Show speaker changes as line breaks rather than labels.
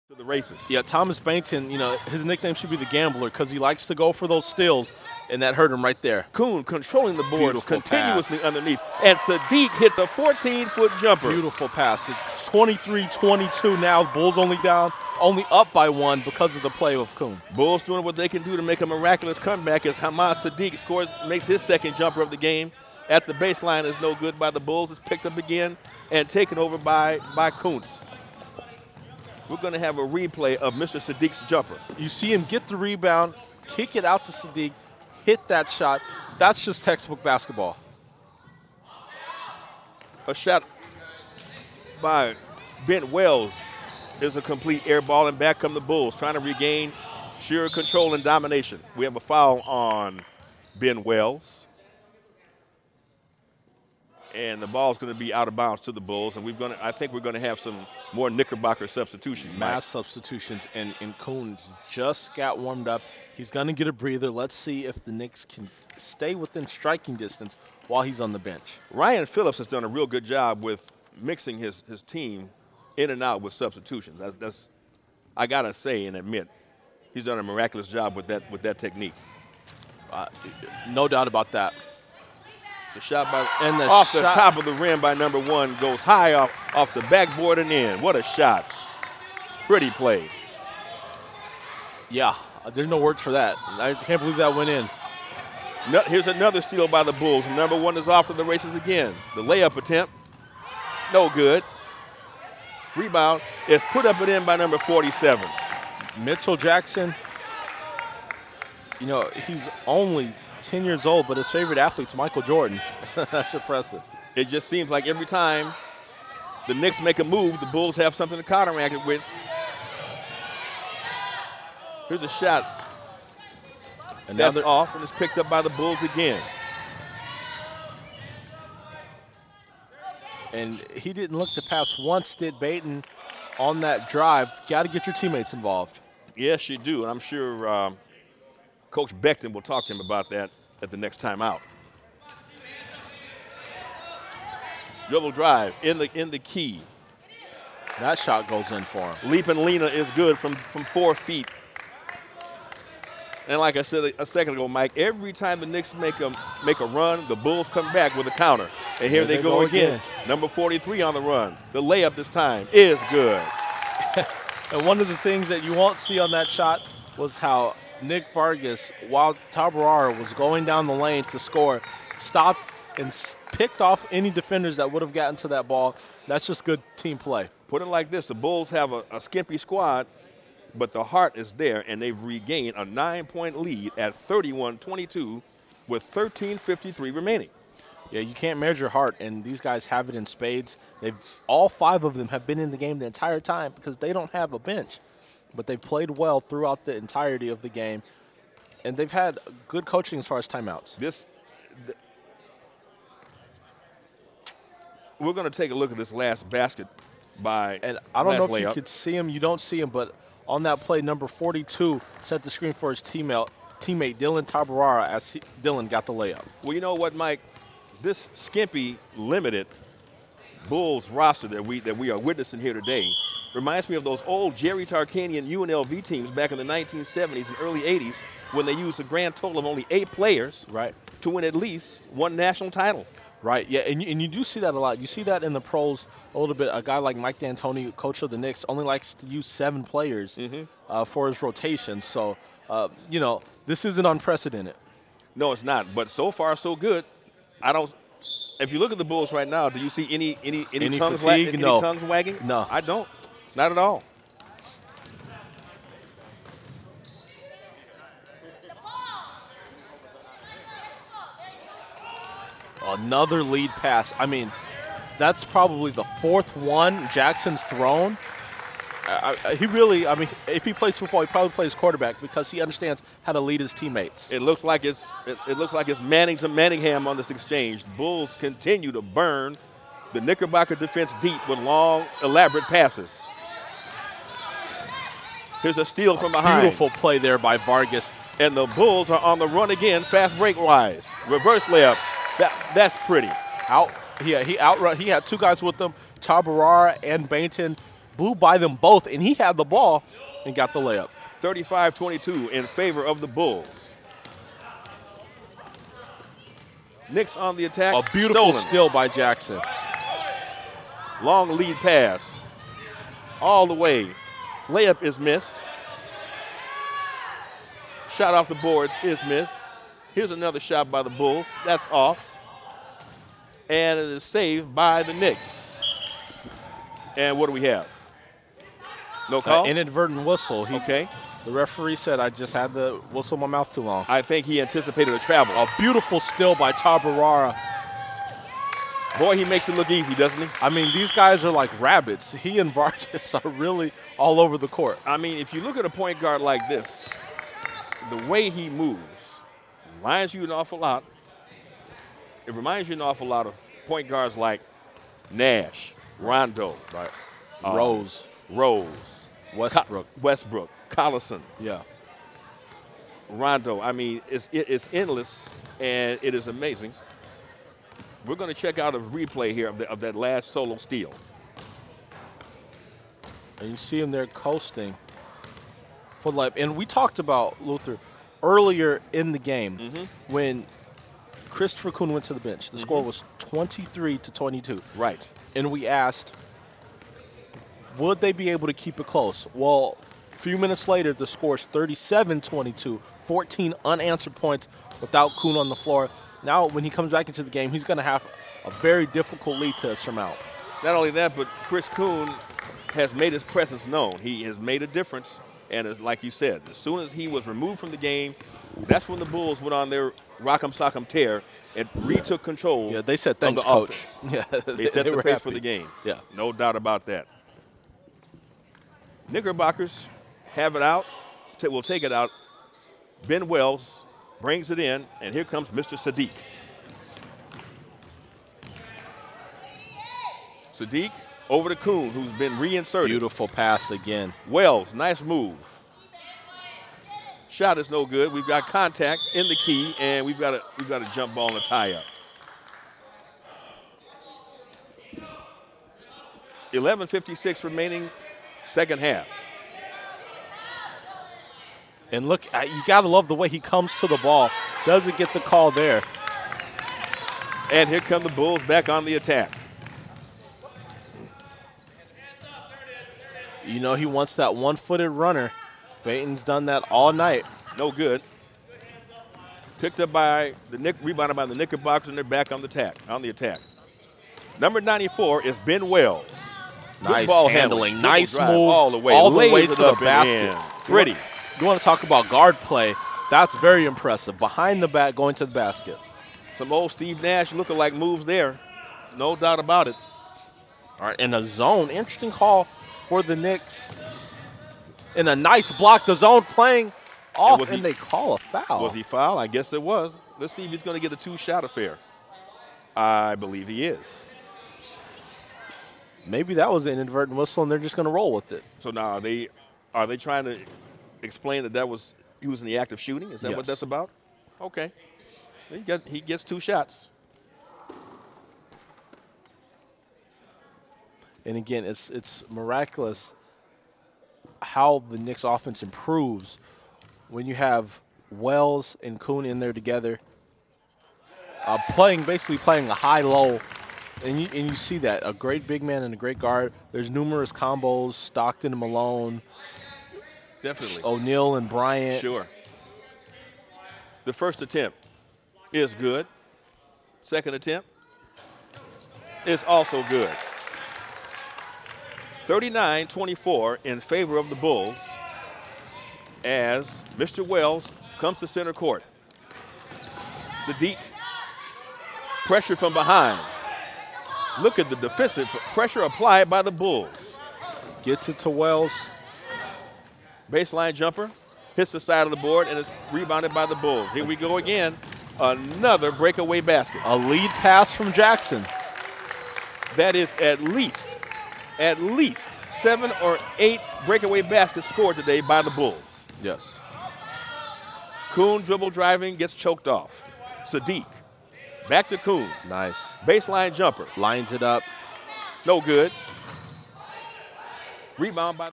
to the races.
Yeah, Thomas Bainton, his nickname should be the Gambler because he likes to go for those steals, and that hurt him right there.
Kuhn controlling the boards
Beautiful
continuously
pass.
underneath. And Sadiq hits a 14-foot jumper.
Beautiful pass. It's 23-22 now. Bulls only up by 1 because of the play of Kuhn.
Bulls doing what they can do to make a miraculous comeback as Hamad Sadiq makes his second jumper of the game. At the baseline is no good by the Bulls. It's picked up again and taken over by Kuntz. We're going to have a replay of Mr. Sadiq's jumper.
You see him get the rebound, kick it out to Sadiq, hit that shot. That's just textbook basketball.
A shot by Ben Wells is a complete air ball, and back come the Bulls trying to regain sheer control and domination. We have a foul on Ben Wells. And the ball's going to be out of bounds to the Bulls, and I think we're going to have some more Knickerbocker substitutions.
Mass substitutions, and Kuhn just got warmed up. He's going to get a breather. Let's see if the Knicks can stay within striking distance while he's on the bench.
Ryan Phillips has done a real good job with mixing his team in and out with substitutions. That's I got to say and admit, he's done a miraculous job with that technique.
No doubt about that.
It's a shot off the top of the rim by number 1, goes high off the backboard and in. What a shot. Pretty play.
Yeah, there's no words for that. I can't believe that went in.
Here's another steal by the Bulls. Number 1 is off to the races again. The layup attempt, no good. Rebound is put up and in by number 47.
Mitchell Jackson, he's only 10 years old, but his favorite athlete's Michael Jordan. That's impressive.
It just seems like every time the Knicks make a move, the Bulls have something to counteract it with. Here's a shot. That's off, and it's picked up by the Bulls again.
And he didn't look to pass once, did Bainton, on that drive. Got to get your teammates involved.
Yes, you do, and I'm sure Coach Beckton will talk to him about that at the next time out. Dribble drive in the key.
That shot goes in for him.
Leaping Lena is good from 4 feet. And like I said a second ago, Mike, every time the Knicks make a run, the Bulls come back with a counter. And here they go again. Number 43 on the run. The layup this time is good.
And one of the things that you won't see on that shot was how Nick Vargas, while Tabirara was going down the lane to score, stopped and picked off any defenders that would have gotten to that ball. That's just good team play.
Put it like this, the Bulls have a skimpy squad, but the heart is there, and they've regained a 9-point lead at 31-22 with 13:53 remaining.
Yeah, you can't measure heart, and these guys have it in spades. All 5 of them have been in the game the entire time because they don't have a bench. But they've played well throughout the entirety of the game, and they've had good coaching as far as timeouts.
We're going to take a look at this last basket by
And I don't know if
layup.
you could see him. You don't see him, but on that play, number 42 set the screen for his teammate Dylan Tabirara as Dylan got the layup.
Well, you know what, Mike? This skimpy, limited Bulls roster that we are witnessing here today reminds me of those old Jerry Tarkanian UNLV teams back in the 1970s and early 80s when they used a grand total of only 8 players to win at least 1 national title.
Right, yeah, and you do see that a lot. You see that in the pros a little bit. A guy like Mike D'Antoni, coach of the Knicks, only likes to use 7 players for his rotation. So, this isn't unprecedented.
No, it's not. But so far, so good. If you look at the Bulls right now, do you see any tongues
fatigue?
any
No.
tongues wagging?
No,
I don't. Not at all.
Another lead pass. I mean, that's probably the 4th one Jackson's thrown. If he plays football, he probably plays quarterback because he understands how to lead his teammates.
It looks like it's Manning to Manningham on this exchange. Bulls continue to burn the Knickerbocker defense deep with long, elaborate passes. Here's a steal from behind.
Beautiful play there by Vargas.
And the Bulls are on the run again, fast break-wise. Reverse layup. That's pretty.
He had 2 guys with him, Tabirara and Bainton. blew by them both, and he had the ball and got the layup.
35-22 in favor of the Bulls. Knicks on the attack.
A beautiful
stolen.
steal by Jackson.
Long lead pass. All the way. Layup is missed. Shot off the boards is missed. Here's another shot by the Bulls. That's off. And it is saved by the Knicks. And what do we have? No call?
Inadvertent whistle.
Okay.
The referee said I just had to whistle my mouth too long.
I think he anticipated a travel.
A beautiful steal by Tabirara.
Boy, he makes it look easy, doesn't he?
I mean, these guys are like rabbits. He and Vargas are really all over the court.
I mean, if you look at a point guard like this, the way he moves reminds you an awful lot. It reminds you an awful lot of point guards like Nash, Rondo,
right?
Rose, Westbrook, Collison.
Yeah.
Rondo. I mean, it's endless, and it is amazing. We're going to check out a replay here of that last solo steal.
And you see him there coasting for life. And we talked about, Luther, earlier in the game when Christopher Kuhn went to the bench. The score was 23-22.
Right.
And we asked, would they be able to keep it close? Well, a few minutes later, the score is 37-22, 14 unanswered points without Kuhn on the floor. Now, when he comes back into the game, he's going to have a very difficult lead to surmount.
Not only that, but Chris Kuhn has made his presence known. He has made a difference. And like you said, as soon as he was removed from the game, that's when the Bulls went on their rock'em sock'em tear and retook control.
Yeah, they said thanks,
of the
coach.
offense.
Yeah,
they set the
were
pace
happy
for the game.
Yeah,
no doubt about that. Knickerbockers have it out. Will take it out. Ben Wells brings it in, and here comes Mr. Sadiq. Sadiq over to Kuhn, who's been reinserted.
Beautiful pass again.
Wells, nice move. Shot is no good. We've got contact in the key, and we've got a jump ball and a tie-up. 11:56 remaining, second half.
And look, you got to love the way he comes to the ball. Doesn't get the call there.
And here come the Bulls back on the attack.
You know he wants that one-footed runner. Baton's done that all night.
No good. Picked up by the rebounded by the Knickerbockers, and they're back on the attack. Number 94 is Ben Wells.
Nice
good ball
handling.
Nice
Nice
drive
move
all the way,
to the basket.
Pretty.
You want to talk about guard play? That's very impressive. Behind the back, going to the basket.
Some old Steve Nash lookalike moves there. No doubt about it.
All right, in a zone. Interesting call for the Knicks. In a nice block, the zone playing off, and they call a foul.
Was he fouled? I guess it was. Let's see if he's going to get a two-shot affair. I believe he is.
Maybe that was an inadvertent whistle, and they're just going to roll with it.
So now are they trying to explain that he was in the act of shooting? Is that what that's about? Okay. He gets two shots.
And again, it's miraculous how the Knicks offense improves when you have Wells and Kuhn in there together, basically playing a high-low. And you see that, a great big man and a great guard. There's numerous combos, Stockton and Malone.
Definitely.
O'Neal and Bryant.
Sure. The first attempt is good. Second attempt is also good. 39-24 in favor of the Bulls as Mr. Wells comes to center court. Sadiq, pressure from behind. Look at the defensive pressure applied by the Bulls.
Gets it to Wells.
Baseline jumper, hits the side of the board, and it's rebounded by the Bulls. Here we go again. Another breakaway basket.
A lead pass from Jackson.
That is at least 7 or 8 breakaway baskets scored today by the Bulls.
Yes.
Kuhn dribble driving, gets choked off. Sadiq, back to Kuhn.
Nice.
Baseline jumper.
Lines it up.
No good. Rebound by